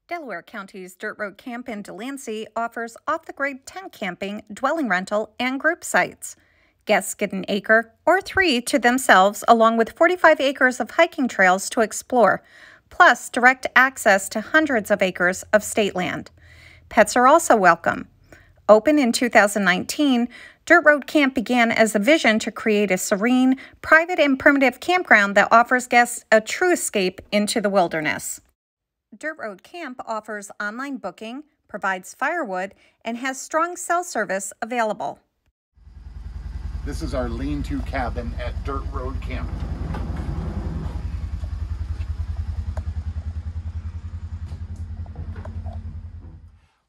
Delaware County's Dirt Road Camp in Delancey offers off-the-grid tent camping, dwelling rental, and group sites. Guests get an acre or 3 to themselves, along with 45 acres of hiking trails to explore, plus direct access to hundreds of acres of state land. Pets are also welcome. Open in 2019, Dirt Road Camp began as a vision to create a serene, private, and primitive campground that offers guests a true escape into the wilderness. Dirt Road Camp offers online booking, provides firewood, and has strong cell service available. This is our lean-to cabin at Dirt Road Camp.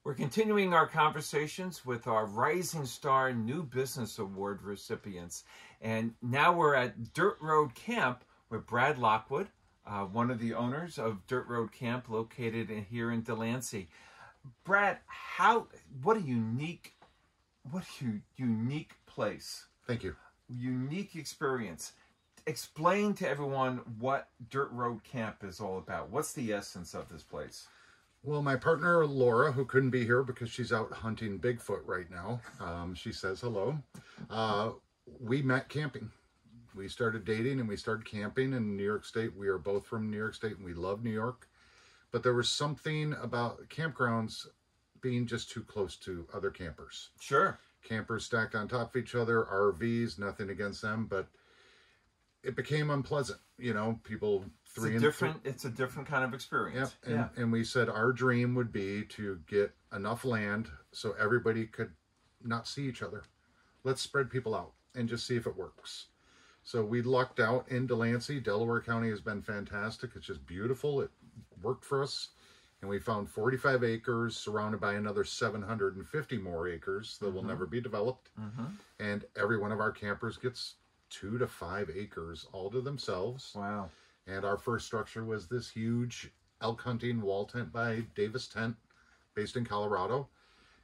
We're continuing our conversations with our Rising Star New Business Award recipients. And now we're at Dirt Road Camp with Brad Lockwood, one of the owners of Dirt Road Camp located here in Delancey. Brad, what a unique place. Thank you. Unique experience. Explain to everyone what Dirt Road Camp is all about. What's the essence of this place? Well, my partner, Laura, who couldn't be here because she's out hunting Bigfoot right now, she says hello. We met camping. We started dating and we started camping in New York State. We are both from New York State and we love New York. But there was something about campgrounds being just too close to other campers. Sure. Campers stacked on top of each other, RVs, nothing against them, but it became unpleasant. You know, people it's a different kind of experience. Yep. And we said our dream would be to get enough land so everybody could not see each other. Let's spread people out and just see if it works. So we lucked out in Delancey. Delaware County has been fantastic. It's just beautiful. It worked for us. And we found 45 acres surrounded by another 750 more acres that will never be developed. And every one of our campers gets 2 to 5 acres all to themselves. Wow. And our first structure was this huge elk hunting wall tent by Davis Tent, based in Colorado.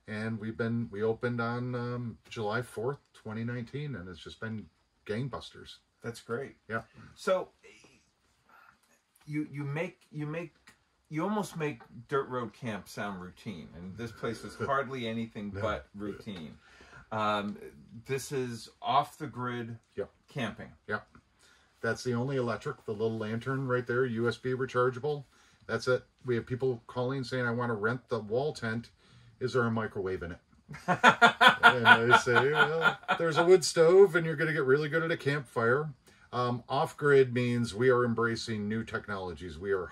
And we opened on July 4th, 2019, and it's just been gangbusters. That's great. Yeah. So you almost make Dirt Road Camp sound routine, and this place is hardly anything but routine. This is off the grid camping. Yep. That's the only electric, the little lantern right there, USB rechargeable. That's it. We have people calling saying, I want to rent the wall tent. Is there a microwave in it? And I say, well, there's a wood stove and you're going to get really good at a campfire. Off-grid means we are embracing new technologies. We are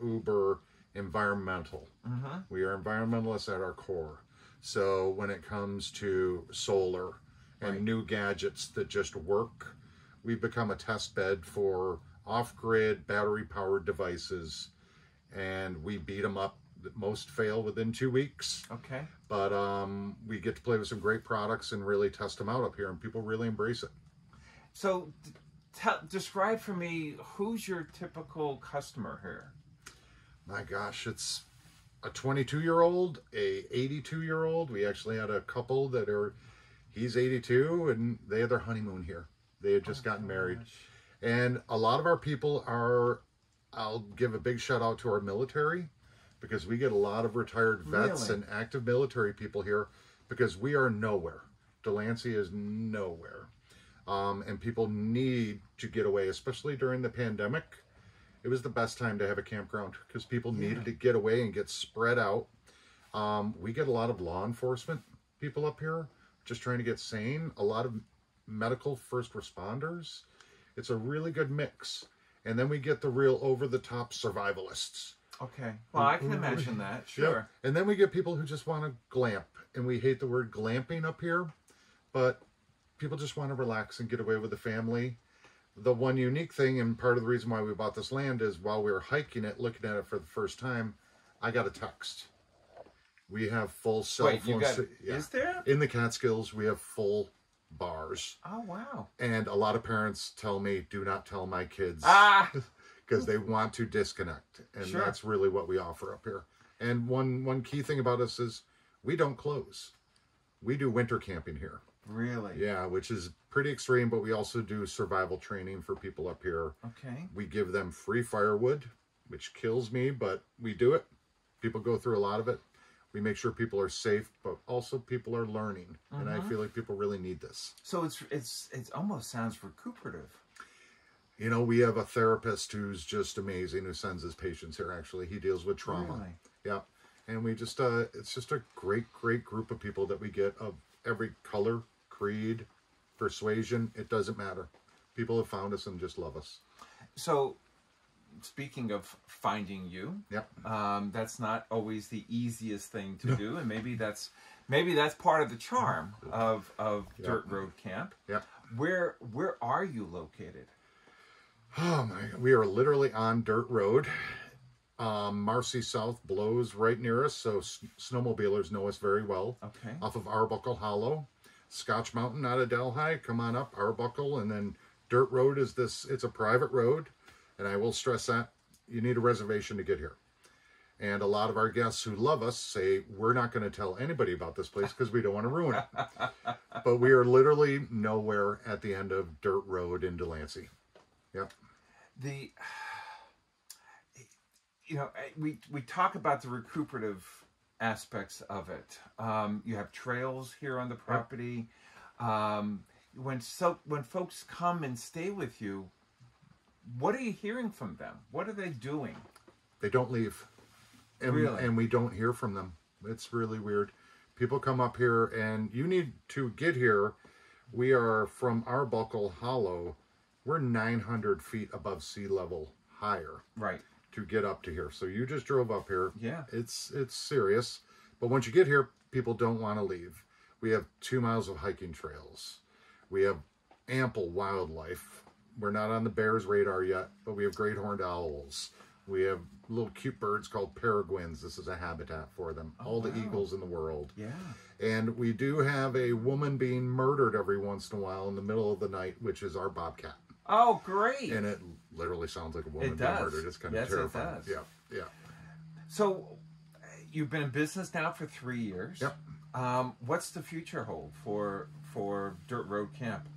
uber environmental. We are environmentalists at our core. So when it comes to solar and new gadgets that just work, we've become a test bed for off-grid battery-powered devices, and we beat them up. Most fail within 2 weeks. Okay. But we get to play with some great products and really test them out up here, and people really embrace it. So describe for me, who's your typical customer here? My gosh, it's a 22-year-old, a 82-year-old. We actually had a couple he's 82, and they had their honeymoon here. They had just gotten married. And a lot of our people I'll give a big shout out to our military, because we get a lot of retired vets and active military people here, because we are nowhere. Delancey is nowhere. And people need to get away, especially during the pandemic. It was the best time to have a campground because people needed to get away and get spread out. We get a lot of law enforcement people up here just trying to get sane. A lot of medical first responders. It's a really good mix. And then we get the real over-the-top survivalists. Okay. Well, I can imagine that. Sure. Yeah. And then we get people who just want to glamp. And we hate the word glamping up here, but people just want to relax and get away with the family. The one unique thing, and part of the reason why we bought this land, is while we were hiking it, looking at it for the first time, I got a text. We have full cell phones. Is there? In the Catskills, we have full bars. Oh, wow. And a lot of parents tell me, do not tell my kids. Because they want to disconnect. And that's really what we offer up here. And one key thing about us is we don't close. We do winter camping here. Really? Yeah, which is pretty extreme, but we also do survival training for people up here. Okay. We give them free firewood, which kills me, but we do it. People go through a lot of it. We make sure people are safe, but also people are learning. And I feel like people really need this. So it's almost sounds recuperative. You know, we have a therapist who's just amazing, who sends his patients here, actually. He deals with trauma. Really? Yeah. And we just, it's just a great, great group of people that we get of every color, creed, persuasion. It doesn't matter. People have found us and just love us. So, speaking of finding you, Yep. That's not always the easiest thing to do, and maybe that's part of the charm of Dirt Road Camp. Yeah. Where are you located? Oh my! We are literally on Dirt Road. Marcy South blows right near us, so snowmobilers know us very well. Okay. Off of Arbuckle Hollow, Scotch Mountain out of Delhi. Come on up Arbuckle, and then Dirt Road is this. It's a private road, and I will stress that you need a reservation to get here. And a lot of our guests who love us say, we're not going to tell anybody about this place because we don't want to ruin it. But we are literally nowhere at the end of Dirt Road in Delancey. Yep. We talk about the recuperative aspects of it. You have trails here on the property. When folks come and stay with you, what are you hearing from them? What are they doing? They don't leave. And we don't hear from them. It's really weird. People come up here, and you need to get here. We are from Arbuckle Hollow. We're 900 feet above sea level higher. Right. To get up to here. So you just drove up here. Yeah. It's serious. But once you get here, people don't want to leave. We have 2 miles of hiking trails. We have ample wildlife. We're not on the bears' radar yet, but we have great horned owls. We have little cute birds called peregrines. This is a habitat for them. All the eagles in the world. Yeah. And we do have a woman being murdered every once in a while in the middle of the night, which is our bobcat. Oh, great. And it literally sounds like a woman It being does. murdered. It's kind Yes, of terrifying. it does. Yeah, yeah. So, you've been in business now for 3 years. Yep. What's the future hold for Dirt Road Camp?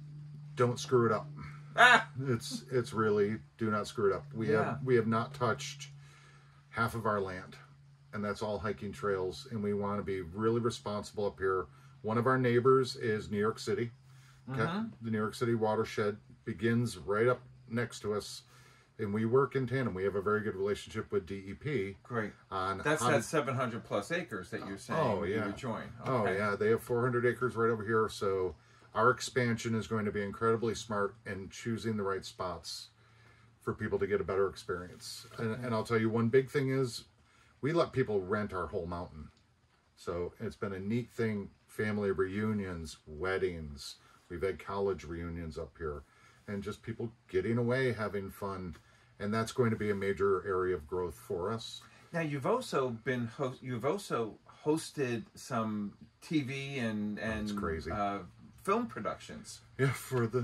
Don't screw it up. Ah! It's really, do not screw it up. We have not touched half of our land, and that's all hiking trails, and we want to be really responsible up here. One of our neighbors is New York City. Okay? The New York City watershed begins right up next to us, and we work in tandem. We have a very good relationship with DEP. Great. On That's that 700 plus acres that you're saying you would join. Okay. Oh, yeah. They have 400 acres right over here, so our expansion is going to be incredibly smart in choosing the right spots for people to get a better experience. And I'll tell you, one big thing is we let people rent our whole mountain. So it's been a neat thing. Family reunions, weddings. We've had college reunions up here. And just people getting away, having fun. And that's going to be a major area of growth for us. Now, you've also been hosted some TV and That's crazy. Film productions. Yeah,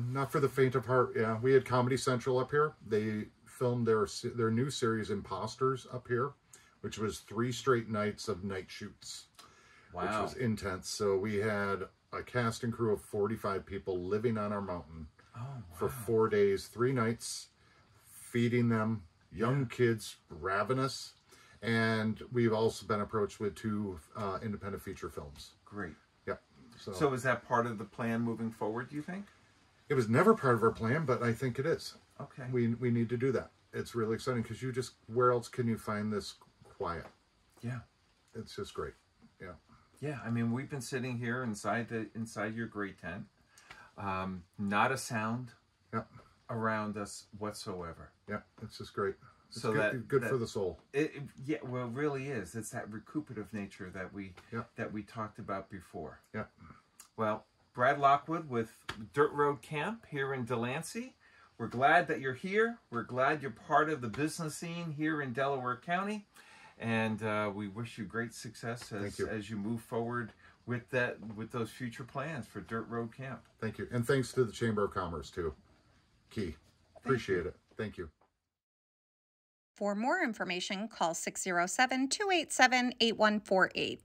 not for the faint of heart. Yeah, we had Comedy Central up here. They filmed their new series Imposters up here, which was 3 straight nights of night shoots. Wow. Which was intense. So we had a cast and crew of 45 people living on our mountain for 4 days, 3 nights, feeding them, young kids, ravenous. And we've also been approached with 2 independent feature films. Great. Yep. So is that part of the plan moving forward, do you think? It was never part of our plan, but I think it is. Okay. We need to do that. It's really exciting because where else can you find this quiet? Yeah. It's just great. Yeah. Yeah, I mean, we've been sitting here inside your great tent. Not a sound around us whatsoever. Yeah, it's just great. It's so good for the soul. It really is. It's that recuperative nature that we talked about before. Yeah. Well, Brad Lockwood with Dirt Road Camp here in Delancey. We're glad that you're here. We're glad you're part of the business scene here in Delaware County. And we wish you great success as you move forward with those future plans for Dirt Road Camp. Thank you. And thanks to the Chamber of Commerce, too. Key. Appreciate it. Thank you. For more information, call 607-287-8148.